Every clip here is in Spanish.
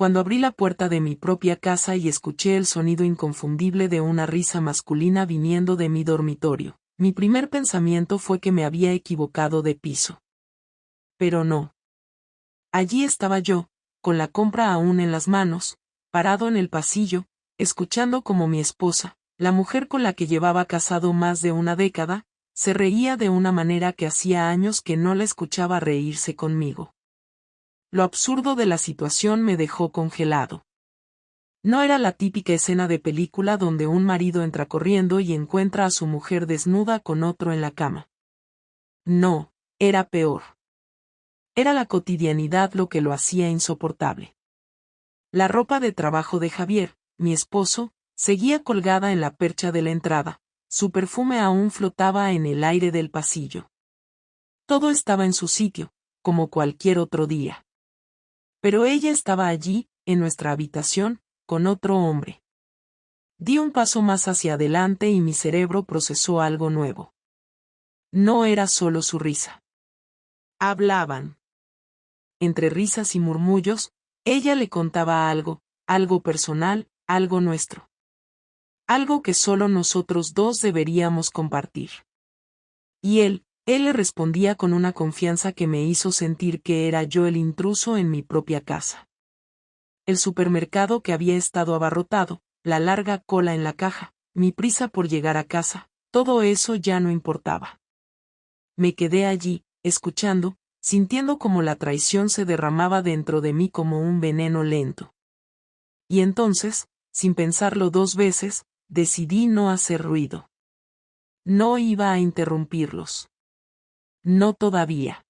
cuando abrí la puerta de mi propia casa y escuché el sonido inconfundible de una risa masculina viniendo de mi dormitorio, mi primer pensamiento fue que me había equivocado de piso. Pero no. Allí estaba yo, con la compra aún en las manos, parado en el pasillo, escuchando cómo mi esposa, la mujer con la que llevaba casado más de una década, se reía de una manera que hacía años que no la escuchaba reírse conmigo. Lo absurdo de la situación me dejó congelado. No era la típica escena de película donde un marido entra corriendo y encuentra a su mujer desnuda con otro en la cama. No, era peor. Era la cotidianidad lo que lo hacía insoportable. La ropa de trabajo de Javier, mi esposo, seguía colgada en la percha de la entrada, su perfume aún flotaba en el aire del pasillo. Todo estaba en su sitio, como cualquier otro día. Pero ella estaba allí, en nuestra habitación, con otro hombre. Di un paso más hacia adelante y mi cerebro procesó algo nuevo. No era solo su risa. Hablaban. Entre risas y murmullos, ella le contaba algo personal, algo nuestro. Algo que solo nosotros dos deberíamos compartir. Y él le respondía con una confianza que me hizo sentir que era yo el intruso en mi propia casa. El supermercado que había estado abarrotado, la larga cola en la caja, mi prisa por llegar a casa, todo eso ya no importaba. Me quedé allí, escuchando, sintiendo como la traición se derramaba dentro de mí como un veneno lento. Y entonces, sin pensarlo dos veces, decidí no hacer ruido. No iba a interrumpirlos. No todavía.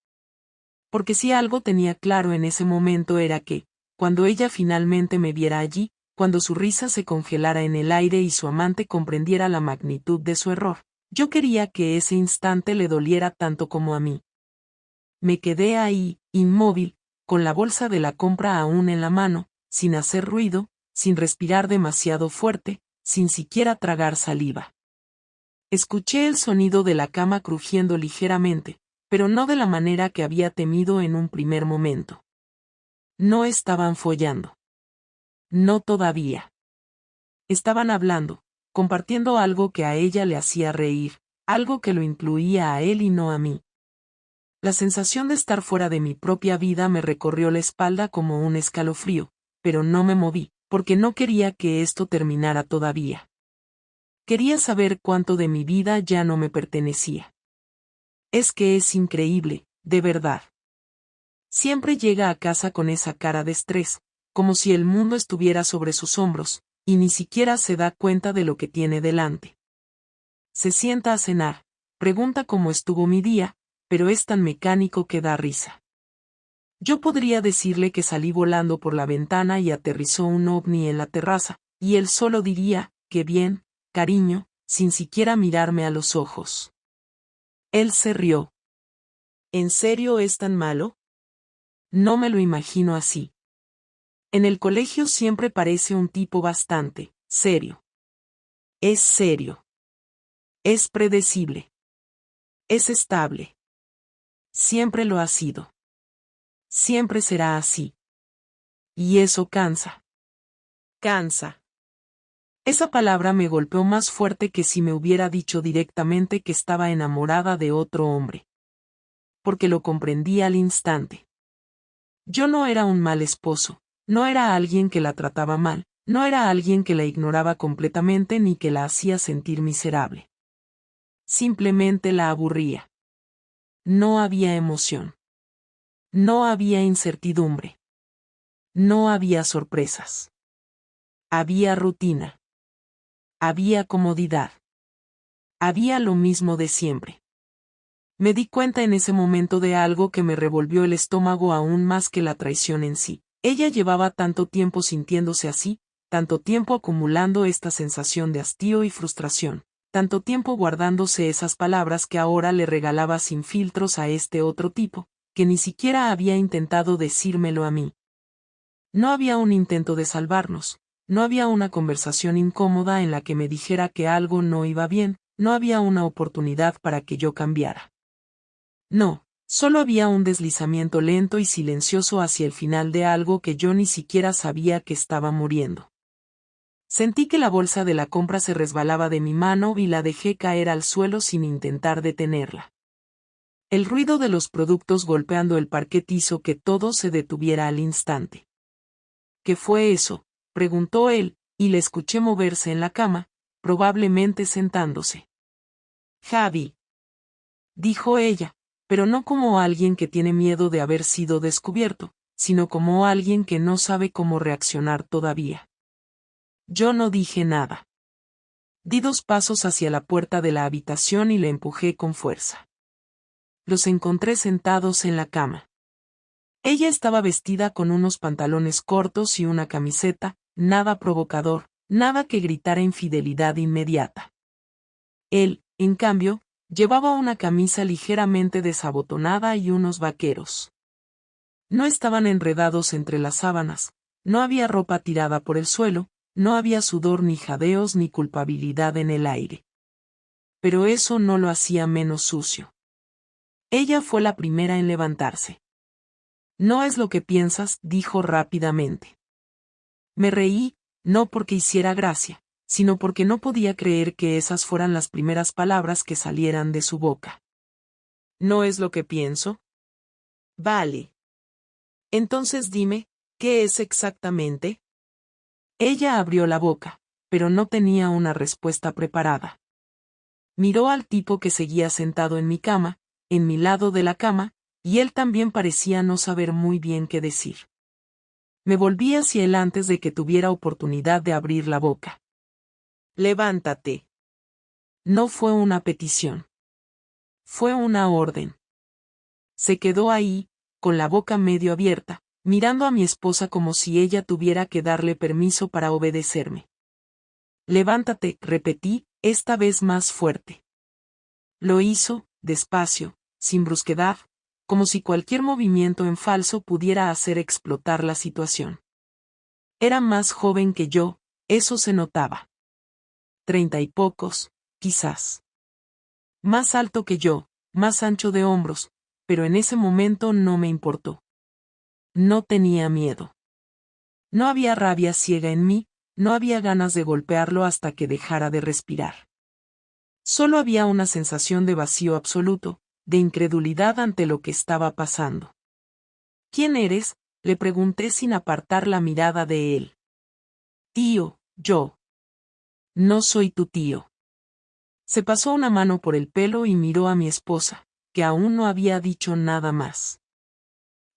Porque si algo tenía claro en ese momento era que, cuando ella finalmente me viera allí, cuando su risa se congelara en el aire y su amante comprendiera la magnitud de su error, yo quería que ese instante le doliera tanto como a mí. Me quedé ahí, inmóvil, con la bolsa de la compra aún en la mano, sin hacer ruido, sin respirar demasiado fuerte, sin siquiera tragar saliva. Escuché el sonido de la cama crujiendo ligeramente, pero no de la manera que había temido en un primer momento. No estaban follando. No todavía. Estaban hablando, compartiendo algo que a ella le hacía reír, algo que lo incluía a él y no a mí. La sensación de estar fuera de mi propia vida me recorrió la espalda como un escalofrío, pero no me moví, porque no quería que esto terminara todavía. Quería saber cuánto de mi vida ya no me pertenecía. Es que es increíble, de verdad. Siempre llega a casa con esa cara de estrés, como si el mundo estuviera sobre sus hombros, y ni siquiera se da cuenta de lo que tiene delante. Se sienta a cenar, pregunta cómo estuvo mi día, pero es tan mecánico que da risa. Yo podría decirle que salí volando por la ventana y aterrizó un ovni en la terraza, y él solo diría, qué bien, cariño, sin siquiera mirarme a los ojos. Él se rió. ¿En serio es tan malo? No me lo imagino así. En el colegio siempre parece un tipo bastante serio. Es serio. Es predecible. Es estable. Siempre lo ha sido. Siempre será así. Y eso cansa. Cansa. Esa palabra me golpeó más fuerte que si me hubiera dicho directamente que estaba enamorada de otro hombre. Porque lo comprendí al instante. Yo no era un mal esposo, no era alguien que la trataba mal, no era alguien que la ignoraba completamente ni que la hacía sentir miserable. Simplemente la aburría. No había emoción. No había incertidumbre. No había sorpresas. Había rutina. Había comodidad. Había lo mismo de siempre. Me di cuenta en ese momento de algo que me revolvió el estómago aún más que la traición en sí. Ella llevaba tanto tiempo sintiéndose así, tanto tiempo acumulando esta sensación de hastío y frustración, tanto tiempo guardándose esas palabras que ahora le regalaba sin filtros a este otro tipo, que ni siquiera había intentado decírmelo a mí. No había un intento de salvarnos, no había una conversación incómoda en la que me dijera que algo no iba bien, no había una oportunidad para que yo cambiara. No, Solo había un deslizamiento lento y silencioso hacia el final de algo que yo ni siquiera sabía que estaba muriendo. Sentí que la bolsa de la compra se resbalaba de mi mano y la dejé caer al suelo sin intentar detenerla. El ruido de los productos golpeando el parquet hizo que todo se detuviera al instante. ¿Qué fue eso?, preguntó él, y le escuché moverse en la cama, probablemente sentándose. Javi, dijo ella, pero no como alguien que tiene miedo de haber sido descubierto, sino como alguien que no sabe cómo reaccionar todavía. Yo no dije nada. Di 2 pasos hacia la puerta de la habitación y le empujé con fuerza. Los encontré sentados en la cama. Ella estaba vestida con unos pantalones cortos y una camiseta, nada provocador, nada que gritara infidelidad inmediata. Él, en cambio, llevaba una camisa ligeramente desabotonada y unos vaqueros. No estaban enredados entre las sábanas, no había ropa tirada por el suelo, no había sudor ni jadeos ni culpabilidad en el aire. Pero eso no lo hacía menos sucio. Ella fue la primera en levantarse. No es lo que piensas, dijo rápidamente. Me reí, no porque hiciera gracia, sino porque no podía creer que esas fueran las primeras palabras que salieran de su boca. ¿No es lo que pienso? Vale. Entonces dime, ¿qué es exactamente? Ella abrió la boca, pero no tenía una respuesta preparada. Miró al tipo que seguía sentado en mi cama, en mi lado de la cama, y él también parecía no saber muy bien qué decir. Me volví hacia él antes de que tuviera oportunidad de abrir la boca. Levántate. No fue una petición. Fue una orden. Se quedó ahí, con la boca medio abierta, mirando a mi esposa como si ella tuviera que darle permiso para obedecerme. Levántate, repetí, esta vez más fuerte. Lo hizo, despacio, sin brusquedad, como si cualquier movimiento en falso pudiera hacer explotar la situación. Era más joven que yo, eso se notaba. 30 y pocos, quizás. Más alto que yo, más ancho de hombros, pero en ese momento no me importó. No tenía miedo. No había rabia ciega en mí, no había ganas de golpearlo hasta que dejara de respirar. Solo había una sensación de vacío absoluto, de incredulidad ante lo que estaba pasando. ¿Quién eres?, le pregunté sin apartar la mirada de él. Tío, yo. No soy tu tío. Se pasó una mano por el pelo y miró a mi esposa, que aún no había dicho nada más.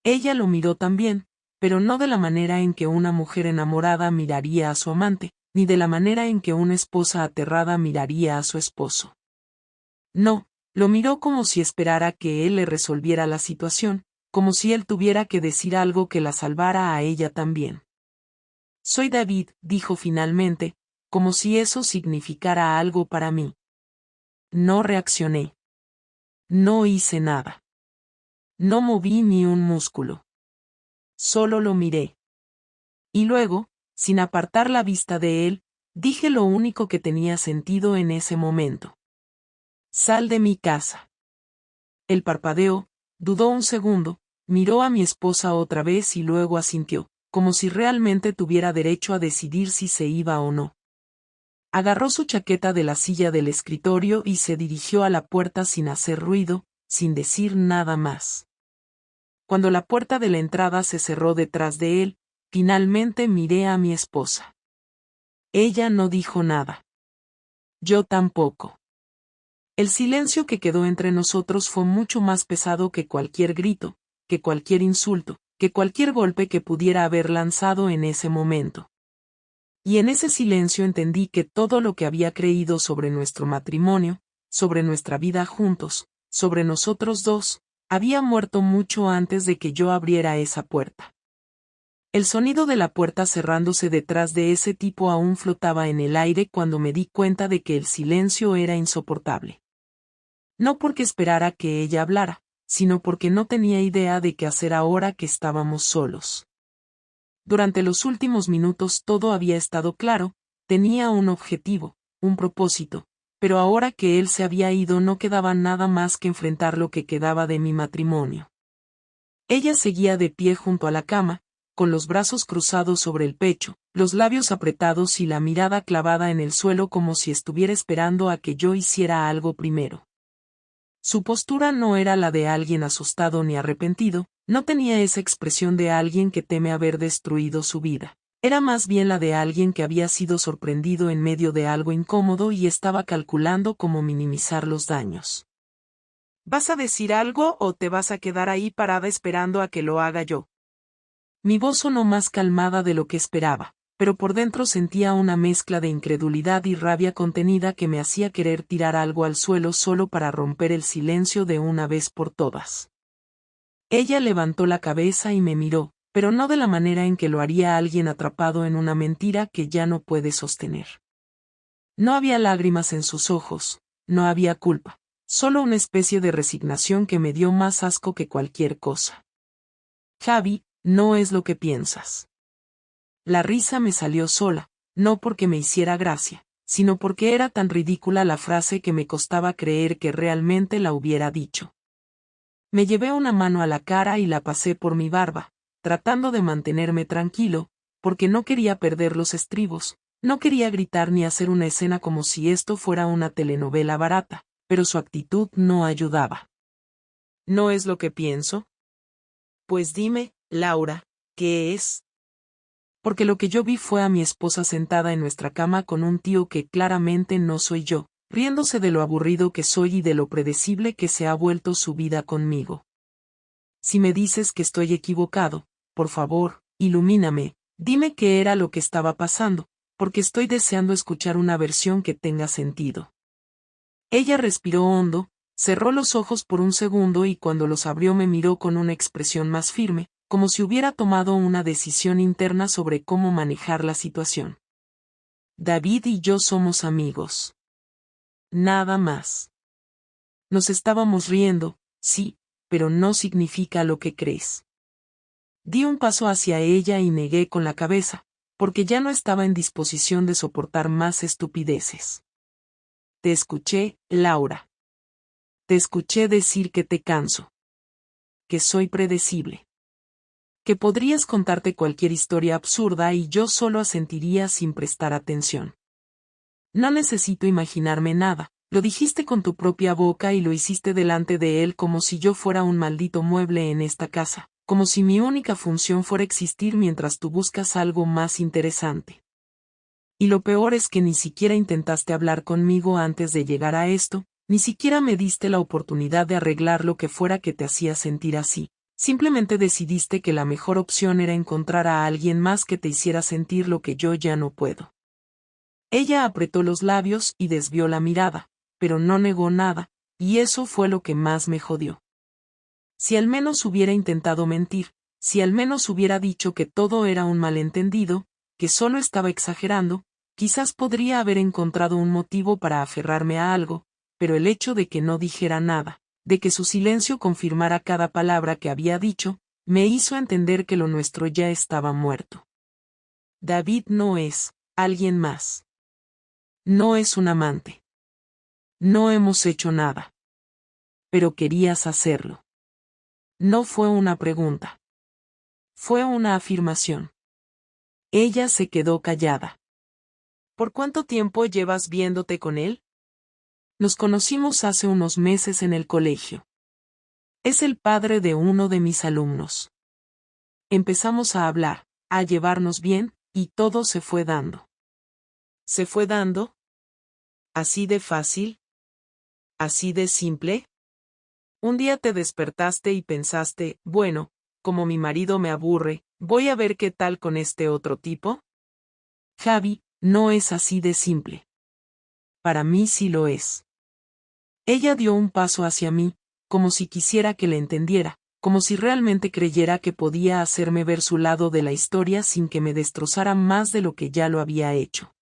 Ella lo miró también, pero no de la manera en que una mujer enamorada miraría a su amante, ni de la manera en que una esposa aterrada miraría a su esposo. No, lo miró como si esperara que él le resolviera la situación, como si él tuviera que decir algo que la salvara a ella también. Soy David, dijo finalmente, como si eso significara algo para mí. No reaccioné. No hice nada. No moví ni un músculo. Solo lo miré. Y luego, sin apartar la vista de él, dije lo único que tenía sentido en ese momento. Sal de mi casa. Él parpadeó, dudó un segundo, miró a mi esposa otra vez y luego asintió, como si realmente tuviera derecho a decidir si se iba o no. Agarró su chaqueta de la silla del escritorio y se dirigió a la puerta sin hacer ruido, sin decir nada más. Cuando la puerta de la entrada se cerró detrás de él, finalmente miré a mi esposa. Ella no dijo nada. Yo tampoco. El silencio que quedó entre nosotros fue mucho más pesado que cualquier grito, que cualquier insulto, que cualquier golpe que pudiera haber lanzado en ese momento. Y en ese silencio entendí que todo lo que había creído sobre nuestro matrimonio, sobre nuestra vida juntos, sobre nosotros dos, había muerto mucho antes de que yo abriera esa puerta. El sonido de la puerta cerrándose detrás de ese tipo aún flotaba en el aire cuando me di cuenta de que el silencio era insoportable. No porque esperara que ella hablara, sino porque no tenía idea de qué hacer ahora que estábamos solos. Durante los últimos minutos todo había estado claro, tenía un objetivo, un propósito, pero ahora que él se había ido no quedaba nada más que enfrentar lo que quedaba de mi matrimonio. Ella seguía de pie junto a la cama, con los brazos cruzados sobre el pecho, los labios apretados y la mirada clavada en el suelo como si estuviera esperando a que yo hiciera algo primero. Su postura no era la de alguien asustado ni arrepentido, no tenía esa expresión de alguien que teme haber destruido su vida. Era más bien la de alguien que había sido sorprendido en medio de algo incómodo y estaba calculando cómo minimizar los daños. ¿Vas a decir algo o te vas a quedar ahí parada esperando a que lo haga yo? Mi voz sonó más calmada de lo que esperaba, pero por dentro sentía una mezcla de incredulidad y rabia contenida que me hacía querer tirar algo al suelo solo para romper el silencio de una vez por todas. Ella levantó la cabeza y me miró, pero no de la manera en que lo haría alguien atrapado en una mentira que ya no puede sostener. No había lágrimas en sus ojos, no había culpa, solo una especie de resignación que me dio más asco que cualquier cosa. Javi, no es lo que piensas. La risa me salió sola, no porque me hiciera gracia, sino porque era tan ridícula la frase que me costaba creer que realmente la hubiera dicho. Me llevé una mano a la cara y la pasé por mi barba, tratando de mantenerme tranquilo, porque no quería perder los estribos, no quería gritar ni hacer una escena como si esto fuera una telenovela barata, pero su actitud no ayudaba. ¿No es lo que pienso? Pues dime, Laura, ¿qué es? Porque lo que yo vi fue a mi esposa sentada en nuestra cama con un tío que claramente no soy yo, riéndose de lo aburrido que soy y de lo predecible que se ha vuelto su vida conmigo. Si me dices que estoy equivocado, por favor, ilumíname, dime qué era lo que estaba pasando, porque estoy deseando escuchar una versión que tenga sentido. Ella respiró hondo, cerró los ojos por un segundo y cuando los abrió me miró con una expresión más firme, como si hubiera tomado una decisión interna sobre cómo manejar la situación. David y yo somos amigos. Nada más. Nos estábamos riendo, sí, pero no significa lo que crees. Di un paso hacia ella y negué con la cabeza, porque ya no estaba en disposición de soportar más estupideces. Te escuché, Laura. Te escuché decir que te canso. Que soy predecible. Que podrías contarte cualquier historia absurda y yo solo asentiría sin prestar atención. No necesito imaginarme nada, lo dijiste con tu propia boca y lo hiciste delante de él como si yo fuera un maldito mueble en esta casa, como si mi única función fuera existir mientras tú buscas algo más interesante. Y lo peor es que ni siquiera intentaste hablar conmigo antes de llegar a esto, ni siquiera me diste la oportunidad de arreglar lo que fuera que te hacía sentir así. Simplemente decidiste que la mejor opción era encontrar a alguien más que te hiciera sentir lo que yo ya no puedo. Ella apretó los labios y desvió la mirada, pero no negó nada, y eso fue lo que más me jodió. Si al menos hubiera intentado mentir, si al menos hubiera dicho que todo era un malentendido, que solo estaba exagerando, quizás podría haber encontrado un motivo para aferrarme a algo, pero el hecho de que no dijera nada, de que su silencio confirmara cada palabra que había dicho, me hizo entender que lo nuestro ya estaba muerto. David no es alguien más. No es un amante. No hemos hecho nada. Pero querías hacerlo. No fue una pregunta. Fue una afirmación. Ella se quedó callada. ¿Por cuánto tiempo llevas viéndote con él? Nos conocimos hace unos meses en el colegio. Es el padre de uno de mis alumnos. Empezamos a hablar, a llevarnos bien, y todo se fue dando. ¿Se fue dando? ¿Así de fácil? ¿Así de simple? Un día te despertaste y pensaste, bueno, como mi marido me aburre, voy a ver qué tal con este otro tipo. Javi, no es así de simple. Para mí sí lo es. Ella dio un paso hacia mí, como si quisiera que le entendiera, como si realmente creyera que podía hacerme ver su lado de la historia sin que me destrozara más de lo que ya lo había hecho.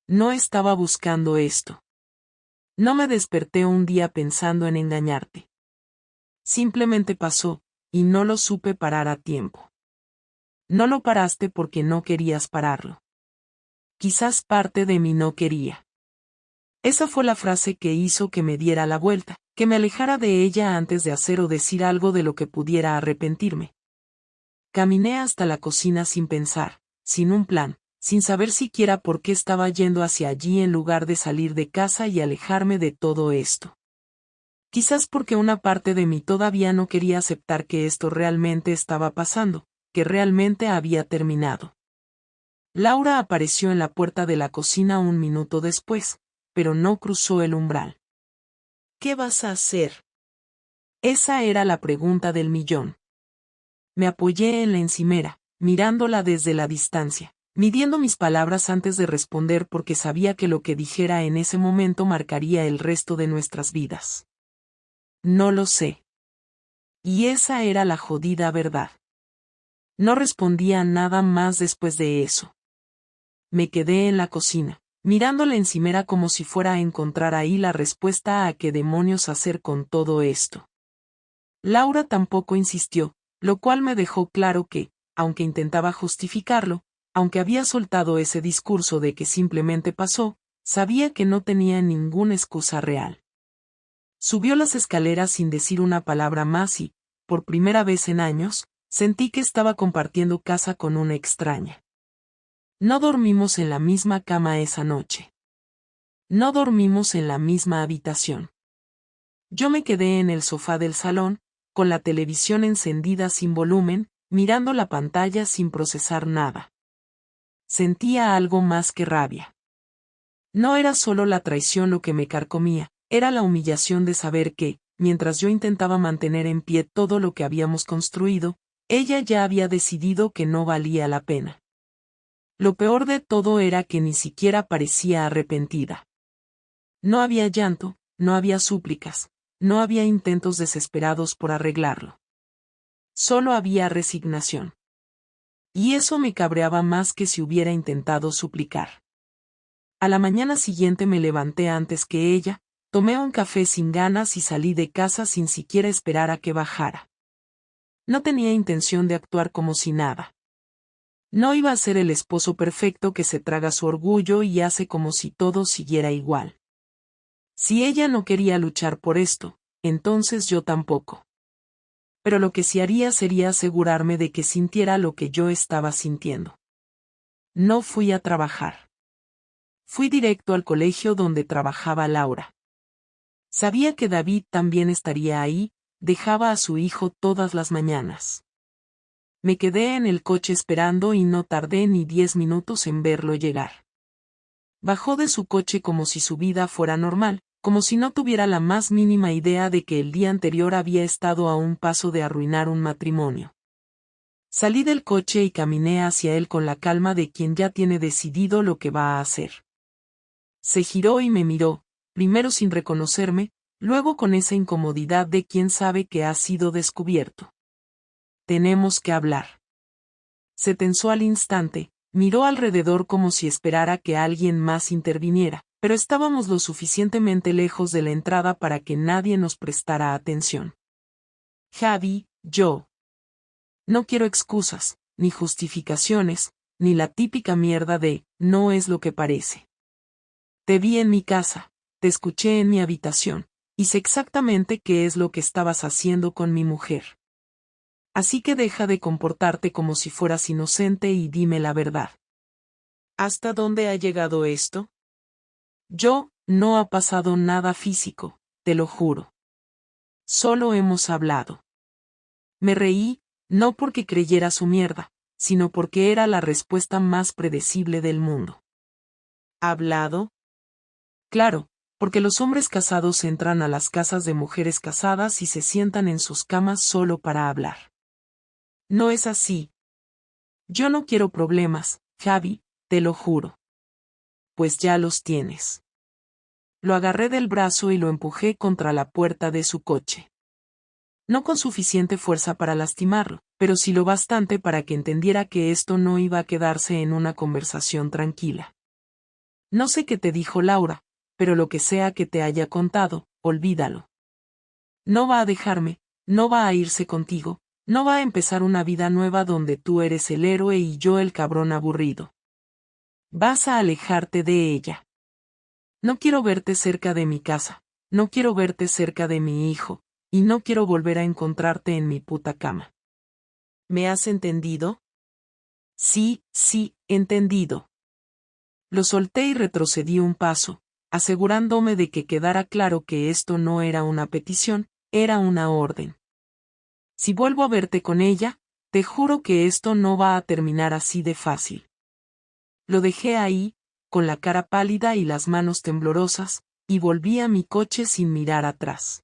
No estaba buscando esto. No me desperté un día pensando en engañarte. Simplemente pasó, y no lo supe parar a tiempo. No lo paraste porque no querías pararlo. Quizás parte de mí no quería. Esa fue la frase que hizo que me diera la vuelta, que me alejara de ella antes de hacer o decir algo de lo que pudiera arrepentirme. Caminé hasta la cocina sin pensar, sin un plan, sin saber siquiera por qué estaba yendo hacia allí en lugar de salir de casa y alejarme de todo esto. Quizás porque una parte de mí todavía no quería aceptar que esto realmente estaba pasando, que realmente había terminado. Laura apareció en la puerta de la cocina un minuto después, pero no cruzó el umbral. ¿Qué vas a hacer? Esa era la pregunta del millón. Me apoyé en la encimera, mirándola desde la distancia, midiendo mis palabras antes de responder porque sabía que lo que dijera en ese momento marcaría el resto de nuestras vidas. No lo sé. Y esa era la jodida verdad. No respondía nada más después de eso. Me quedé en la cocina, mirando la encimera como si fuera a encontrar ahí la respuesta a qué demonios hacer con todo esto. Laura tampoco insistió, lo cual me dejó claro que, aunque intentaba justificarlo, aunque había soltado ese discurso de que simplemente pasó, sabía que no tenía ninguna excusa real. Subió las escaleras sin decir una palabra más y, por primera vez en años, sentí que estaba compartiendo casa con una extraña. No dormimos en la misma cama esa noche. No dormimos en la misma habitación. Yo me quedé en el sofá del salón, con la televisión encendida sin volumen, mirando la pantalla sin procesar nada. Sentía algo más que rabia. No era solo la traición lo que me carcomía, era la humillación de saber que, mientras yo intentaba mantener en pie todo lo que habíamos construido, ella ya había decidido que no valía la pena. Lo peor de todo era que ni siquiera parecía arrepentida. No había llanto, no había súplicas, no había intentos desesperados por arreglarlo. Solo había resignación. Y eso me cabreaba más que si hubiera intentado suplicar. A la mañana siguiente me levanté antes que ella, tomé un café sin ganas y salí de casa sin siquiera esperar a que bajara. No tenía intención de actuar como si nada. No iba a ser el esposo perfecto que se traga su orgullo y hace como si todo siguiera igual. Si ella no quería luchar por esto, entonces yo tampoco. Pero lo que sí haría sería asegurarme de que sintiera lo que yo estaba sintiendo. No fui a trabajar. Fui directo al colegio donde trabajaba Laura. Sabía que David también estaría ahí, dejaba a su hijo todas las mañanas. Me quedé en el coche esperando y no tardé ni 10 minutos en verlo llegar. Bajó de su coche como si su vida fuera normal, como si no tuviera la más mínima idea de que el día anterior había estado a un paso de arruinar un matrimonio. Salí del coche y caminé hacia él con la calma de quien ya tiene decidido lo que va a hacer. Se giró y me miró, primero sin reconocerme, luego con esa incomodidad de quien sabe que ha sido descubierto. Tenemos que hablar. Se tensó al instante, miró alrededor como si esperara que alguien más interviniera, pero estábamos lo suficientemente lejos de la entrada para que nadie nos prestara atención. Javi, yo. No quiero excusas, ni justificaciones, ni la típica mierda de, no es lo que parece. Te vi en mi casa, te escuché en mi habitación, y sé exactamente qué es lo que estabas haciendo con mi mujer. Así que deja de comportarte como si fueras inocente y dime la verdad. ¿Hasta dónde ha llegado esto? No ha pasado nada físico, te lo juro. Solo hemos hablado. Me reí, no porque creyera su mierda, sino porque era la respuesta más predecible del mundo. ¿Hablado? Claro, porque los hombres casados entran a las casas de mujeres casadas y se sientan en sus camas solo para hablar. No es así. Yo no quiero problemas, Javi, te lo juro. Pues ya los tienes. Lo agarré del brazo y lo empujé contra la puerta de su coche. No con suficiente fuerza para lastimarlo, pero sí lo bastante para que entendiera que esto no iba a quedarse en una conversación tranquila. No sé qué te dijo Laura, pero lo que sea que te haya contado, olvídalo. No va a dejarme, no va a irse contigo, no va a empezar una vida nueva donde tú eres el héroe y yo el cabrón aburrido. Vas a alejarte de ella. No quiero verte cerca de mi casa, no quiero verte cerca de mi hijo, y no quiero volver a encontrarte en mi puta cama. ¿Me has entendido? Sí, entendido. Lo solté y retrocedí un paso, asegurándome de que quedara claro que esto no era una petición, era una orden. Si vuelvo a verte con ella, te juro que esto no va a terminar así de fácil. Lo dejé ahí, con la cara pálida y las manos temblorosas, y volví a mi coche sin mirar atrás.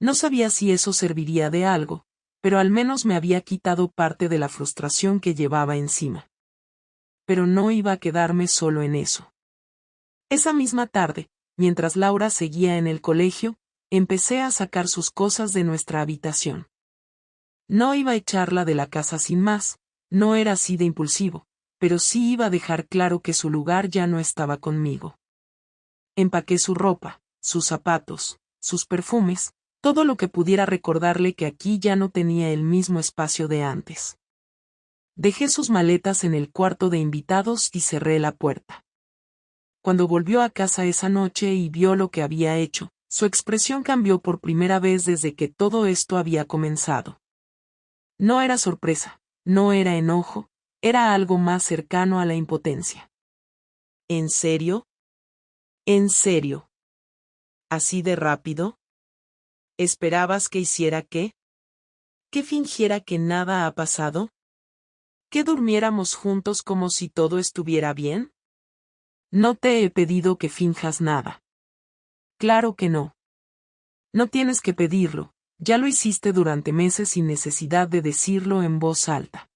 No sabía si eso serviría de algo, pero al menos me había quitado parte de la frustración que llevaba encima. Pero no iba a quedarme solo en eso. Esa misma tarde, mientras Laura seguía en el colegio, empecé a sacar sus cosas de nuestra habitación. No iba a echarla de la casa sin más, no era así de impulsivo, pero sí iba a dejar claro que su lugar ya no estaba conmigo. Empaqué su ropa, sus zapatos, sus perfumes, todo lo que pudiera recordarle que aquí ya no tenía el mismo espacio de antes. Dejé sus maletas en el cuarto de invitados y cerré la puerta. Cuando volvió a casa esa noche y vio lo que había hecho, su expresión cambió por primera vez desde que todo esto había comenzado. No era sorpresa, no era enojo, era algo más cercano a la impotencia. ¿En serio? ¿En serio? ¿Así de rápido? ¿Esperabas que hiciera qué? ¿Que fingiera que nada ha pasado? ¿Que durmiéramos juntos como si todo estuviera bien? No te he pedido que finjas nada. Claro que no. No tienes que pedirlo, ya lo hiciste durante meses sin necesidad de decirlo en voz alta.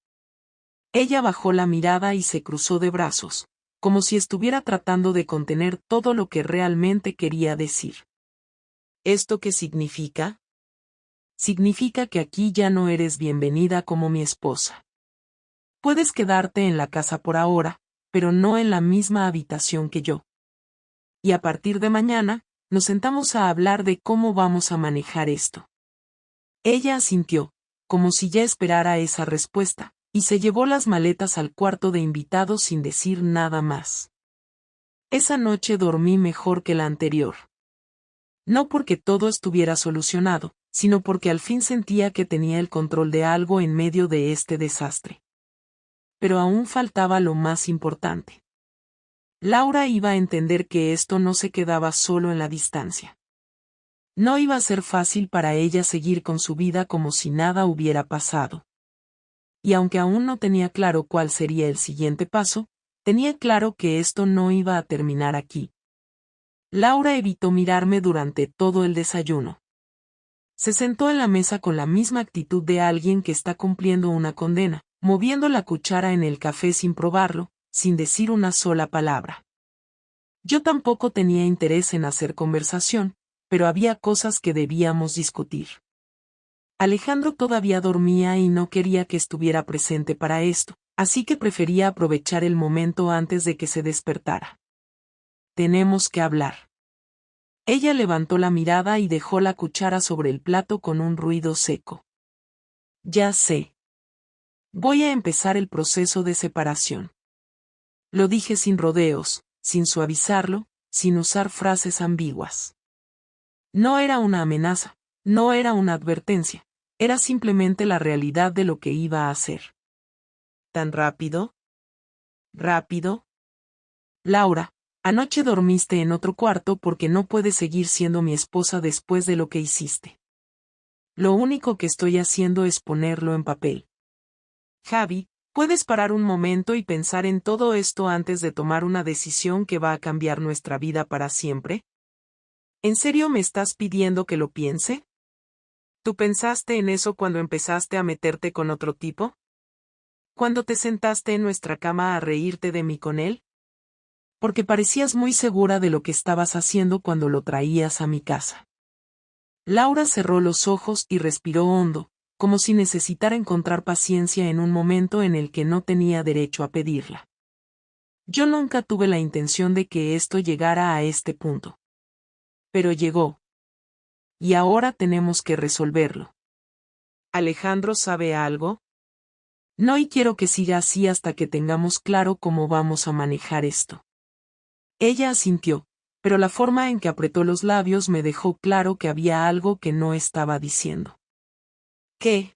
Ella bajó la mirada y se cruzó de brazos, como si estuviera tratando de contener todo lo que realmente quería decir. ¿Esto qué significa? Significa que aquí ya no eres bienvenida como mi esposa. Puedes quedarte en la casa por ahora, pero no en la misma habitación que yo. Y a partir de mañana, nos sentamos a hablar de cómo vamos a manejar esto. Ella asintió, como si ya esperara esa respuesta, y se llevó las maletas al cuarto de invitados sin decir nada más. Esa noche dormí mejor que la anterior. No porque todo estuviera solucionado, sino porque al fin sentía que tenía el control de algo en medio de este desastre. Pero aún faltaba lo más importante. Laura iba a entender que esto no se quedaba solo en la distancia. No iba a ser fácil para ella seguir con su vida como si nada hubiera pasado. Y aunque aún no tenía claro cuál sería el siguiente paso, tenía claro que esto no iba a terminar aquí. Laura evitó mirarme durante todo el desayuno. Se sentó en la mesa con la misma actitud de alguien que está cumpliendo una condena, moviendo la cuchara en el café sin probarlo, sin decir una sola palabra. Yo tampoco tenía interés en hacer conversación, pero había cosas que debíamos discutir. Alejandro todavía dormía y no quería que estuviera presente para esto, así que prefería aprovechar el momento antes de que se despertara. Tenemos que hablar. Ella levantó la mirada y dejó la cuchara sobre el plato con un ruido seco. Ya sé. Voy a empezar el proceso de separación. Lo dije sin rodeos, sin suavizarlo, sin usar frases ambiguas. No era una amenaza, no era una advertencia, era simplemente la realidad de lo que iba a hacer. ¿Tan rápido? ¿Rápido? Laura, anoche dormiste en otro cuarto porque no puedes seguir siendo mi esposa después de lo que hiciste. Lo único que estoy haciendo es ponerlo en papel. Javi, ¿puedes parar un momento y pensar en todo esto antes de tomar una decisión que va a cambiar nuestra vida para siempre? ¿En serio me estás pidiendo que lo piense? ¿Tú pensaste en eso cuando empezaste a meterte con otro tipo? ¿Cuándo te sentaste en nuestra cama a reírte de mí con él? Porque parecías muy segura de lo que estabas haciendo cuando lo traías a mi casa. Laura cerró los ojos y respiró hondo, como si necesitara encontrar paciencia en un momento en el que no tenía derecho a pedirla. Yo nunca tuve la intención de que esto llegara a este punto. Pero llegó. Y ahora tenemos que resolverlo. ¿Alejandro sabe algo? No, y quiero que siga así hasta que tengamos claro cómo vamos a manejar esto. Ella asintió, pero la forma en que apretó los labios me dejó claro que había algo que no estaba diciendo. ¿Qué?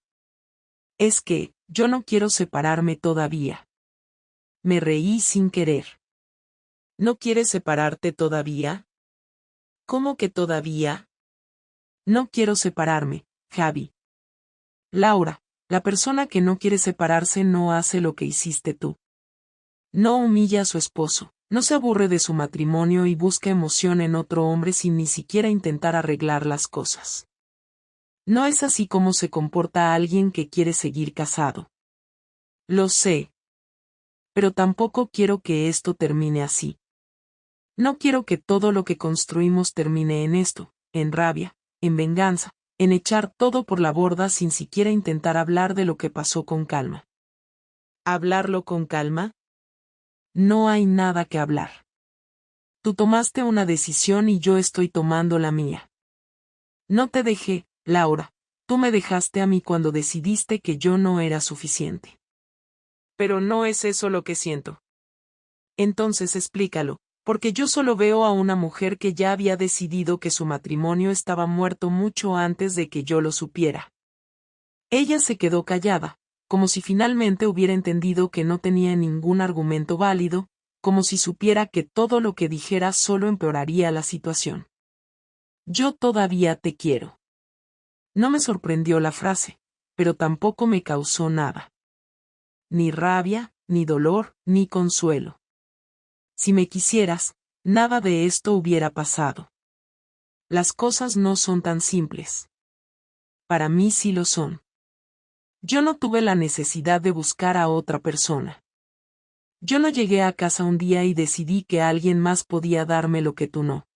Es que, yo no quiero separarme todavía. Me reí sin querer. ¿No quieres separarte todavía? ¿Cómo que todavía? No quiero separarme, Javi. Laura, la persona que no quiere separarse no hace lo que hiciste tú. No humilla a su esposo, no se aburre de su matrimonio y busca emoción en otro hombre sin ni siquiera intentar arreglar las cosas. No es así como se comporta alguien que quiere seguir casado. Lo sé. Pero tampoco quiero que esto termine así. No quiero que todo lo que construimos termine en esto, en rabia, en venganza, en echar todo por la borda sin siquiera intentar hablar de lo que pasó con calma. ¿Hablarlo con calma? No hay nada que hablar. Tú tomaste una decisión y yo estoy tomando la mía. No te dejé, Laura, tú me dejaste a mí cuando decidiste que yo no era suficiente. Pero no es eso lo que siento. Entonces explícalo, porque yo solo veo a una mujer que ya había decidido que su matrimonio estaba muerto mucho antes de que yo lo supiera. Ella se quedó callada, como si finalmente hubiera entendido que no tenía ningún argumento válido, como si supiera que todo lo que dijera solo empeoraría la situación. Yo todavía te quiero. No me sorprendió la frase, pero tampoco me causó nada. Ni rabia, ni dolor, ni consuelo. Si me quisieras, nada de esto hubiera pasado. Las cosas no son tan simples. Para mí sí lo son. Yo no tuve la necesidad de buscar a otra persona. Yo no llegué a casa un día y decidí que alguien más podía darme lo que tú no.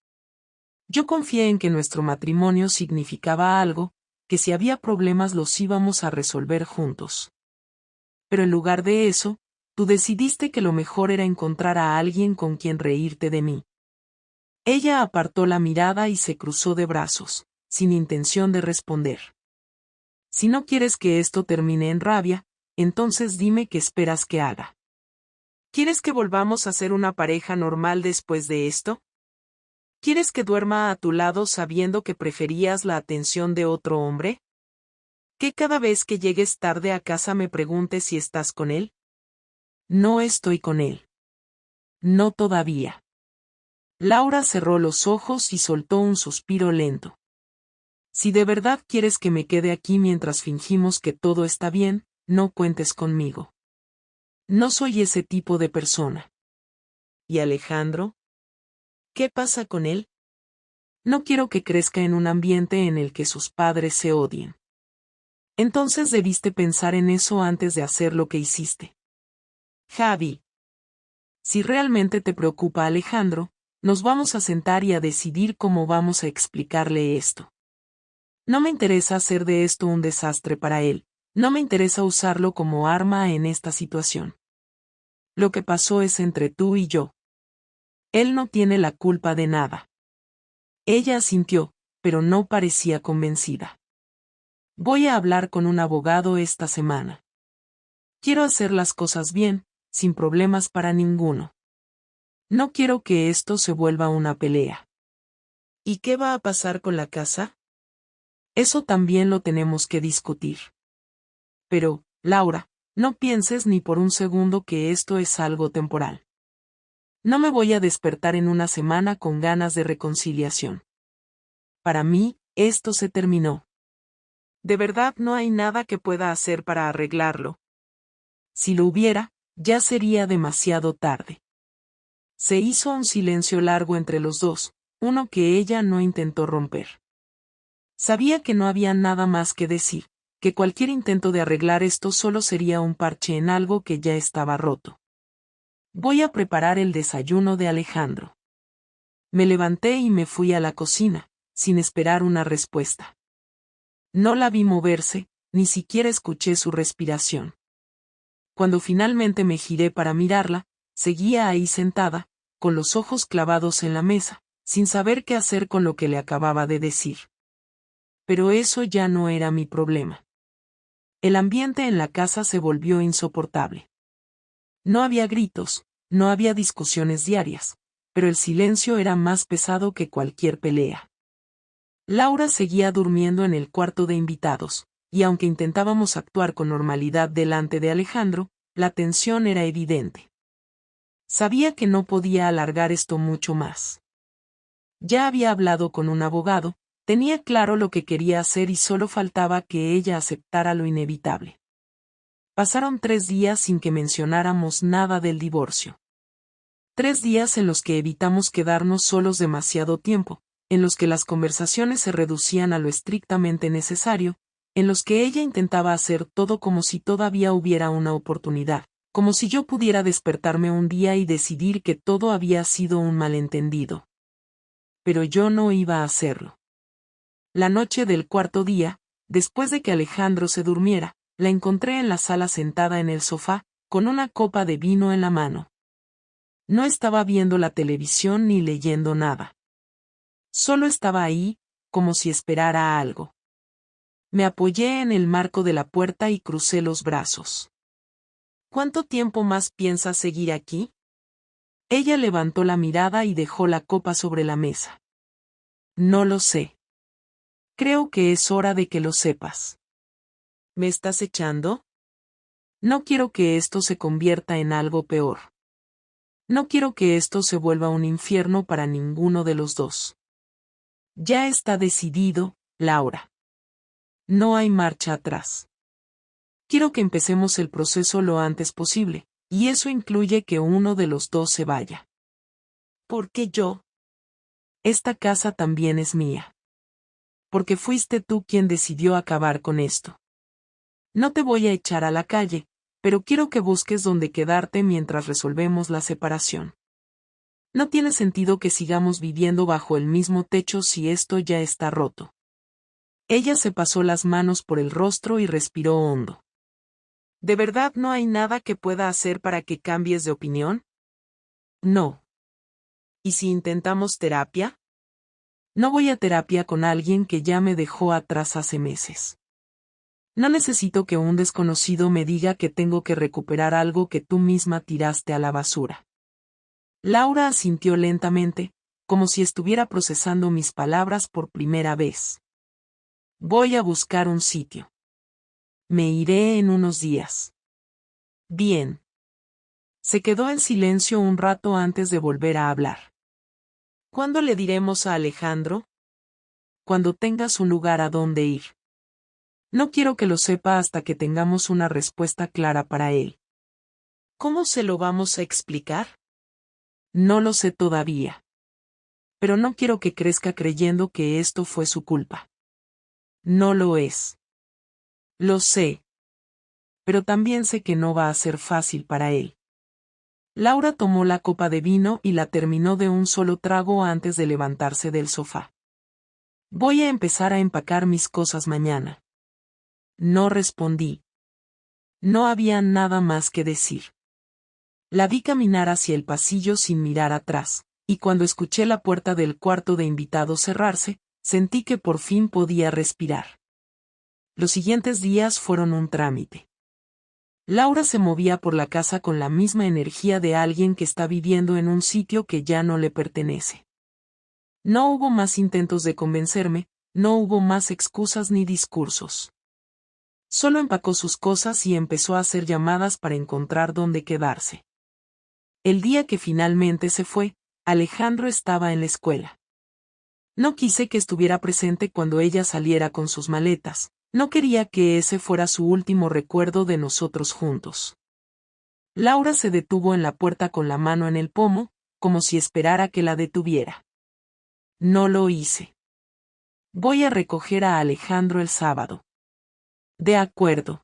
Yo confié en que nuestro matrimonio significaba algo, que si había problemas los íbamos a resolver juntos. Pero en lugar de eso, tú decidiste que lo mejor era encontrar a alguien con quien reírte de mí. Ella apartó la mirada y se cruzó de brazos, sin intención de responder. Si no quieres que esto termine en rabia, entonces dime qué esperas que haga. ¿Quieres que volvamos a ser una pareja normal después de esto? ¿Quieres que duerma a tu lado sabiendo que preferías la atención de otro hombre? ¿Que cada vez que llegues tarde a casa me preguntes si estás con él? No estoy con él. No todavía. Laura cerró los ojos y soltó un suspiro lento. Si de verdad quieres que me quede aquí mientras fingimos que todo está bien, no cuentes conmigo. No soy ese tipo de persona. ¿Y Alejandro? ¿Qué pasa con él? No quiero que crezca en un ambiente en el que sus padres se odien. Entonces debiste pensar en eso antes de hacer lo que hiciste. Javi. Si realmente te preocupa Alejandro, nos vamos a sentar y a decidir cómo vamos a explicarle esto. No me interesa hacer de esto un desastre para él, no me interesa usarlo como arma en esta situación. Lo que pasó es entre tú y yo. Él no tiene la culpa de nada. Ella asintió, pero no parecía convencida. Voy a hablar con un abogado esta semana. Quiero hacer las cosas bien, sin problemas para ninguno. No quiero que esto se vuelva una pelea. ¿Y qué va a pasar con la casa? Eso también lo tenemos que discutir. Pero, Laura, no pienses ni por un segundo que esto es algo temporal. No me voy a despertar en una semana con ganas de reconciliación. Para mí, esto se terminó. De verdad no hay nada que pueda hacer para arreglarlo. Si lo hubiera, ya sería demasiado tarde. Se hizo un silencio largo entre los dos, uno que ella no intentó romper. Sabía que no había nada más que decir, que cualquier intento de arreglar esto solo sería un parche en algo que ya estaba roto. Voy a preparar el desayuno de Alejandro. Me levanté y me fui a la cocina, sin esperar una respuesta. No la vi moverse, ni siquiera escuché su respiración. Cuando finalmente me giré para mirarla, seguía ahí sentada, con los ojos clavados en la mesa, sin saber qué hacer con lo que le acababa de decir. Pero eso ya no era mi problema. El ambiente en la casa se volvió insoportable. No había gritos, no había discusiones diarias, pero el silencio era más pesado que cualquier pelea. Laura seguía durmiendo en el cuarto de invitados, y aunque intentábamos actuar con normalidad delante de Alejandro, la tensión era evidente. Sabía que no podía alargar esto mucho más. Ya había hablado con un abogado, tenía claro lo que quería hacer y solo faltaba que ella aceptara lo inevitable. Pasaron 3 días sin que mencionáramos nada del divorcio. 3 días en los que evitamos quedarnos solos demasiado tiempo, en los que las conversaciones se reducían a lo estrictamente necesario, en los que ella intentaba hacer todo como si todavía hubiera una oportunidad, como si yo pudiera despertarme un día y decidir que todo había sido un malentendido. Pero yo no iba a hacerlo. La noche del 4.º día, después de que Alejandro se durmiera, la encontré en la sala sentada en el sofá, con una copa de vino en la mano. No estaba viendo la televisión ni leyendo nada. Solo estaba ahí, como si esperara algo. Me apoyé en el marco de la puerta y crucé los brazos. ¿Cuánto tiempo más piensas seguir aquí? Ella levantó la mirada y dejó la copa sobre la mesa. No lo sé. Creo que es hora de que lo sepas. ¿Me estás echando? No quiero que esto se convierta en algo peor. No quiero que esto se vuelva un infierno para ninguno de los dos. Ya está decidido, Laura. No hay marcha atrás. Quiero que empecemos el proceso lo antes posible, y eso incluye que uno de los dos se vaya. ¿Por qué yo? Esta casa también es mía. Porque fuiste tú quien decidió acabar con esto. No te voy a echar a la calle, pero quiero que busques dónde quedarte mientras resolvemos la separación. No tiene sentido que sigamos viviendo bajo el mismo techo si esto ya está roto. Ella se pasó las manos por el rostro y respiró hondo. ¿De verdad no hay nada que pueda hacer para que cambies de opinión? No. ¿Y si intentamos terapia? No voy a terapia con alguien que ya me dejó atrás hace meses. No necesito que un desconocido me diga que tengo que recuperar algo que tú misma tiraste a la basura. Laura asintió lentamente, como si estuviera procesando mis palabras por primera vez. Voy a buscar un sitio. Me iré en unos días. Bien. Se quedó en silencio un rato antes de volver a hablar. ¿Cuándo le diremos a Alejandro? Cuando tengas un lugar a donde ir. No quiero que lo sepa hasta que tengamos una respuesta clara para él. ¿Cómo se lo vamos a explicar? No lo sé todavía. Pero no quiero que crezca creyendo que esto fue su culpa. No lo es. Lo sé. Pero también sé que no va a ser fácil para él. Laura tomó la copa de vino y la terminó de un solo trago antes de levantarse del sofá. Voy a empezar a empacar mis cosas mañana. No respondí. No había nada más que decir. La vi caminar hacia el pasillo sin mirar atrás, y cuando escuché la puerta del cuarto de invitados cerrarse, sentí que por fin podía respirar. Los siguientes días fueron un trámite. Laura se movía por la casa con la misma energía de alguien que está viviendo en un sitio que ya no le pertenece. No hubo más intentos de convencerme, no hubo más excusas ni discursos. Solo empacó sus cosas y empezó a hacer llamadas para encontrar dónde quedarse. El día que finalmente se fue, Alejandro estaba en la escuela. No quise que estuviera presente cuando ella saliera con sus maletas, no quería que ese fuera su último recuerdo de nosotros juntos. Laura se detuvo en la puerta con la mano en el pomo, como si esperara que la detuviera. No lo hice. Voy a recoger a Alejandro el sábado. De acuerdo.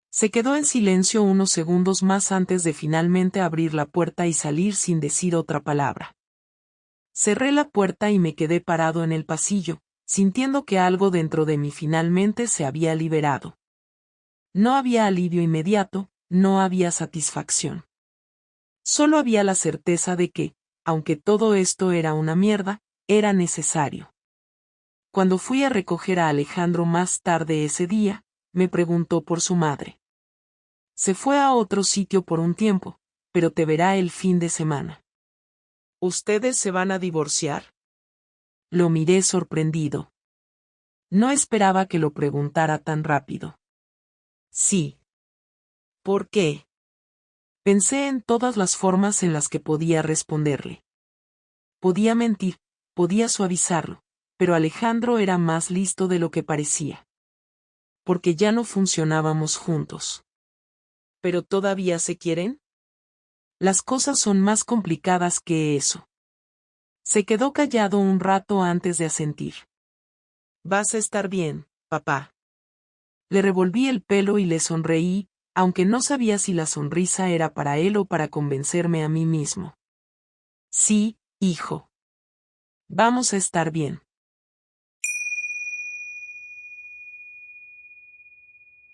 Se quedó en silencio unos segundos más antes de finalmente abrir la puerta y salir sin decir otra palabra. Cerré la puerta y me quedé parado en el pasillo, sintiendo que algo dentro de mí finalmente se había liberado. No había alivio inmediato, no había satisfacción. Solo había la certeza de que, aunque todo esto era una mierda, era necesario. Cuando fui a recoger a Alejandro más tarde ese día, me preguntó por su madre. Se fue a otro sitio por un tiempo, pero te verá el fin de semana. ¿Ustedes se van a divorciar? Lo miré sorprendido. No esperaba que lo preguntara tan rápido. Sí. ¿Por qué? Pensé en todas las formas en las que podía responderle. Podía mentir, podía suavizarlo, pero Alejandro era más listo de lo que parecía. Porque ya no funcionábamos juntos. ¿Pero todavía se quieren? Las cosas son más complicadas que eso. Se quedó callado un rato antes de asentir. Vas a estar bien, papá. Le revolví el pelo y le sonreí, aunque no sabía si la sonrisa era para él o para convencerme a mí mismo. Sí, hijo. Vamos a estar bien.